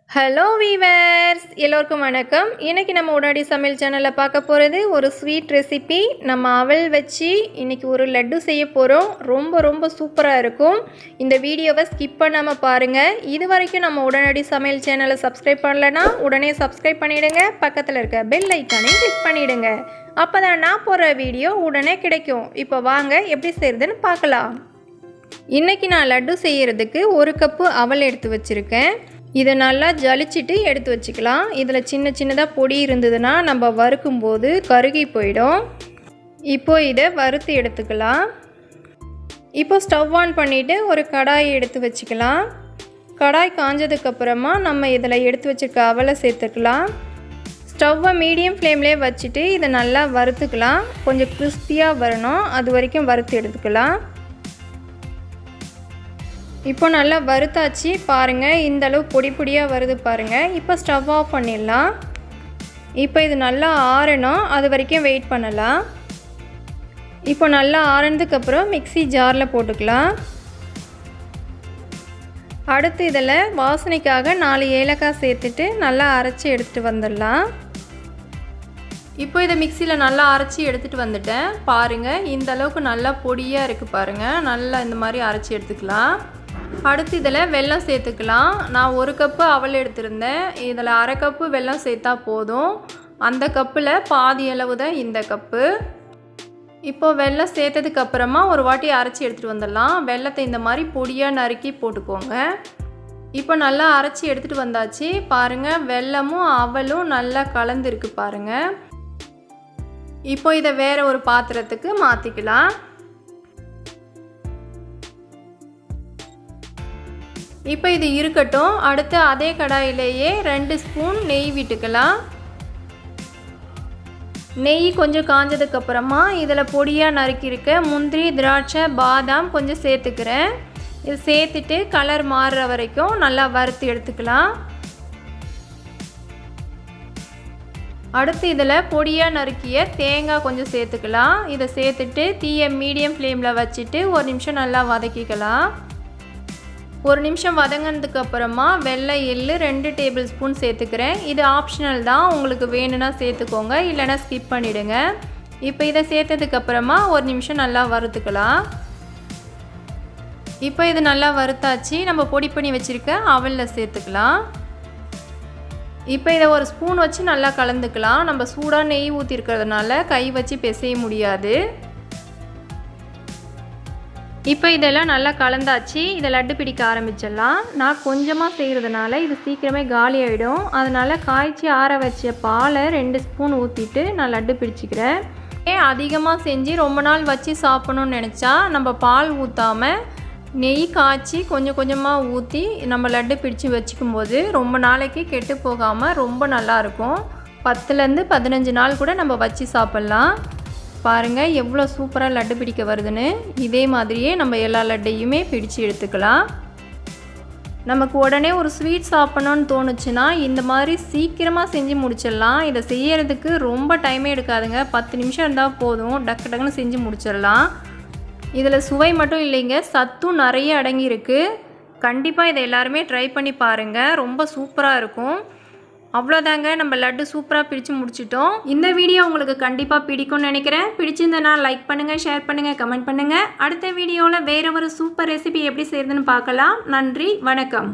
Hello viewers, எல்லோருக்கும் வணக்கம். இன்றைக்கி நம்ம உடனடி சமையல் சேனலில் பார்க்க போகிறது ஒரு ஸ்வீட் ரெசிபி. நம்ம அவல் வச்சு இன்றைக்கி ஒரு லட்டு செய்ய போகிறோம். ரொம்ப சூப்பராக இருக்கும். இந்த வீடியோவை ஸ்கிப் பண்ணாமல் பாருங்கள். இது வரைக்கும் நம்ம உடனடி சமையல் சேனலை சப்ஸ்கிரைப் பண்ணலைன்னா உடனே சப்ஸ்கிரைப் பண்ணிவிடுங்க. பக்கத்தில் இருக்க பெல் ஐக்கானையும் கிளிக் பண்ணிவிடுங்க. அப்போ தான் நான் போடுற வீடியோ உடனே கிடைக்கும். இப்போ வாங்க எப்படி செய்கிறதுன்னு பார்க்கலாம். இன்றைக்கி நான் லட்டு செய்கிறதுக்கு 1 கப்பு அவல் எடுத்து வச்சுருக்கேன். இதை நல்லா ஜலிச்சிட்டு எடுத்து வச்சுக்கலாம். இதில் சின்னதாக பொடி இருந்ததுன்னா நம்ம வறுக்கும்போது கருகி போயிடும். இப்போது இதை வறுத்து எடுத்துக்கலாம். இப்போ ஸ்டவ் ஆன் பண்ணிவிட்டு ஒரு கடாயை எடுத்து வச்சுக்கலாம். கடாய் காஞ்சதுக்கப்புறமா நம்ம இதில் எடுத்து வச்சுருக்க அவலை சேர்த்துக்கலாம். ஸ்டவ்வை மீடியம் ஃப்ளேம்லேயே வச்சுட்டு இதை நல்லா வறுத்துக்கலாம். கொஞ்சம் கிறிஸ்பியாக வரணும், அது வரைக்கும் வறுத்து எடுத்துக்கலாம். இப்போ நல்லா வறுத்தாச்சு பாருங்கள். இந்தளவு பொடியாக வருது பாருங்கள். இப்போ ஸ்டவ் ஆஃப் பண்ணிடலாம். இப்போ இது நல்லா ஆறணும், அது வரைக்கும் வெயிட் பண்ணலாம். இப்போ நல்லா ஆறினதுக்கப்புறம் மிக்ஸி ஜாரில் போட்டுக்கலாம். அடுத்து இதில் வாசனைக்காக 4 ஏலக்காய் சேர்த்துட்டு நல்லா அரைச்சி எடுத்துகிட்டு வந்துடலாம். இப்போ இதை மிக்சியில் நல்லா அரைச்சி எடுத்துகிட்டு வந்துட்டேன். பாருங்கள், இந்த அளவுக்கு நல்லா பொடியாக இருக்குது பாருங்கள். நல்லா இந்த மாதிரி அரைச்சி எடுத்துக்கலாம். அடுத்து இதில் வெல்லம் சேர்த்துக்கலாம். நான் 1 கப்பு அவல் எடுத்திருந்தேன். இதில் அரை கப்பு வெல்லம் சேர்த்தா போதும். அந்த கப்பில் பாதி அளவு தான் இந்த கப்பு. இப்போது வெல்லம் சேர்த்ததுக்கப்புறமா ஒரு வாட்டி அரைச்சி எடுத்துகிட்டு வந்துடலாம். வெல்லத்தை இந்த மாதிரி பொடியாக நறுக்கி போட்டுக்கோங்க. இப்போ நல்லா அரைச்சி எடுத்துகிட்டு வந்தாச்சு பாருங்கள். வெல்லமும் அவலும் நல்லா கலந்துருக்கு பாருங்கள். இப்போ இதை வேறு ஒரு பாத்திரத்துக்கு மாற்றிக்கலாம். இப்போ இது இருக்கட்டும். அடுத்து அதே கடாயிலேயே 2 ஸ்பூன் நெய் விட்டுக்கலாம். நெய் கொஞ்சம் காஞ்சதுக்கப்புறமா இதில் பொடியாக நறுக்கியிருக்க முந்திரி, திராட்சை, பாதாம் கொஞ்சம் சேர்த்துக்கிறேன். இது சேர்த்துட்டு கலர் மாறுற வரைக்கும் நல்லா வறுத்து எடுத்துக்கலாம். அடுத்து இதில் பொடியாக நறுக்கிய தேங்காய் கொஞ்சம் சேர்த்துக்கலாம். இதை சேர்த்துட்டு தீயை மீடியம் ஃப்ளேமில் வச்சுட்டு 1 நிமிஷம் நல்லா வதக்கிக்கலாம். 1 நிமிஷம் வதங்கினதுக்கு அப்புறமா வெள்ளை எள்ளு 2 டேபிள் ஸ்பூன் சேர்த்துக்கிறேன். இது ஆப்ஷனல் தான், உங்களுக்கு வேணும்னா சேர்த்துக்கோங்க, இல்லைனா ஸ்கிப் பண்ணிவிடுங்க. இப்போ இதை சேர்த்ததுக்கப்புறமா 1 நிமிஷம் நல்லா வறுத்துக்கலாம். இப்போ இது நல்லா வறுத்தாச்சு. நம்ம பொடி பண்ணி வச்சுருக்க அவலில் சேர்த்துக்கலாம். இப்போ இதை ஒரு ஸ்பூன் வச்சு நல்லா கலந்துக்கலாம். நம்ம சூடாக நெய் ஊற்றிருக்கிறதுனால கை வச்சு பிசைய முடியாது. இப்போ இதெல்லாம் நல்லா கலந்தாச்சு. இதை லட்டு பிடிக்க ஆரம்பிச்சிடலாம். நான் கொஞ்சமாக செய்கிறதுனால இது சீக்கிரமே காலி ஆகிடும். அதனால் காய்ச்சி ஆற வச்ச பாலை 2 ஸ்பூன் ஊற்றிட்டு நான் லட்டு பிடிச்சிக்கிறேன். அதிகமாக செஞ்சு ரொம்ப நாள் வச்சு சாப்பிடணும்னு நினச்சா நம்ம பால் ஊற்றாமல் நெய் காய்ச்சி கொஞ்சமாக ஊற்றி நம்ம லட்டு பிடிச்சி வச்சுக்கும்போது ரொம்ப நாளைக்கு கெட்டு போகாமல் ரொம்ப நல்லாயிருக்கும். 10லேருந்து 15 நாள் கூட நம்ம வச்சு சாப்பிட்லாம். பாருங்கள் எவ்வளோ சூப்பராக லட்டு பிடிக்க வருதுன்னு. இதே மாதிரியே நம்ம எல்லா லட்டையுமே பிடிச்சு எடுத்துக்கலாம். நமக்கு உடனே ஒரு ஸ்வீட் சாப்பிட்ணுன்னு தோணுச்சுன்னா இந்த மாதிரி சீக்கிரமாக செஞ்சு முடிச்சிடலாம். இதை செய்யறதுக்கு ரொம்ப டைமே எடுக்காதுங்க. 10 நிமிஷம் இருந்தால் போதும், டக்குன்னு செஞ்சு முடிச்சிடலாம். இதில் சுவை மட்டும் இல்லைங்க, சத்தும் நிறைய அடங்கியிருக்கு. கண்டிப்பாக இதை எல்லாருமே ட்ரை பண்ணி பாருங்கள். ரொம்ப சூப்பராக இருக்கும். அவ்வளோதாங்க, நம்ம லட்டு சூப்பராக பிடிச்சு முடிச்சிட்டோம். இந்த வீடியோ உங்களுக்கு கண்டிப்பாக பிடிக்கும்னு நினைக்கிறேன். பிடிச்சிருந்தனா லைக் பண்ணுங்கள், ஷேர் பண்ணுங்கள், கமெண்ட் பண்ணுங்கள். அடுத்த வீடியோவில் வேறு ஒரு சூப்பர் ரெசிபி எப்படி செய்கிறதுன்னு பார்க்கலாம். நன்றி, வணக்கம்.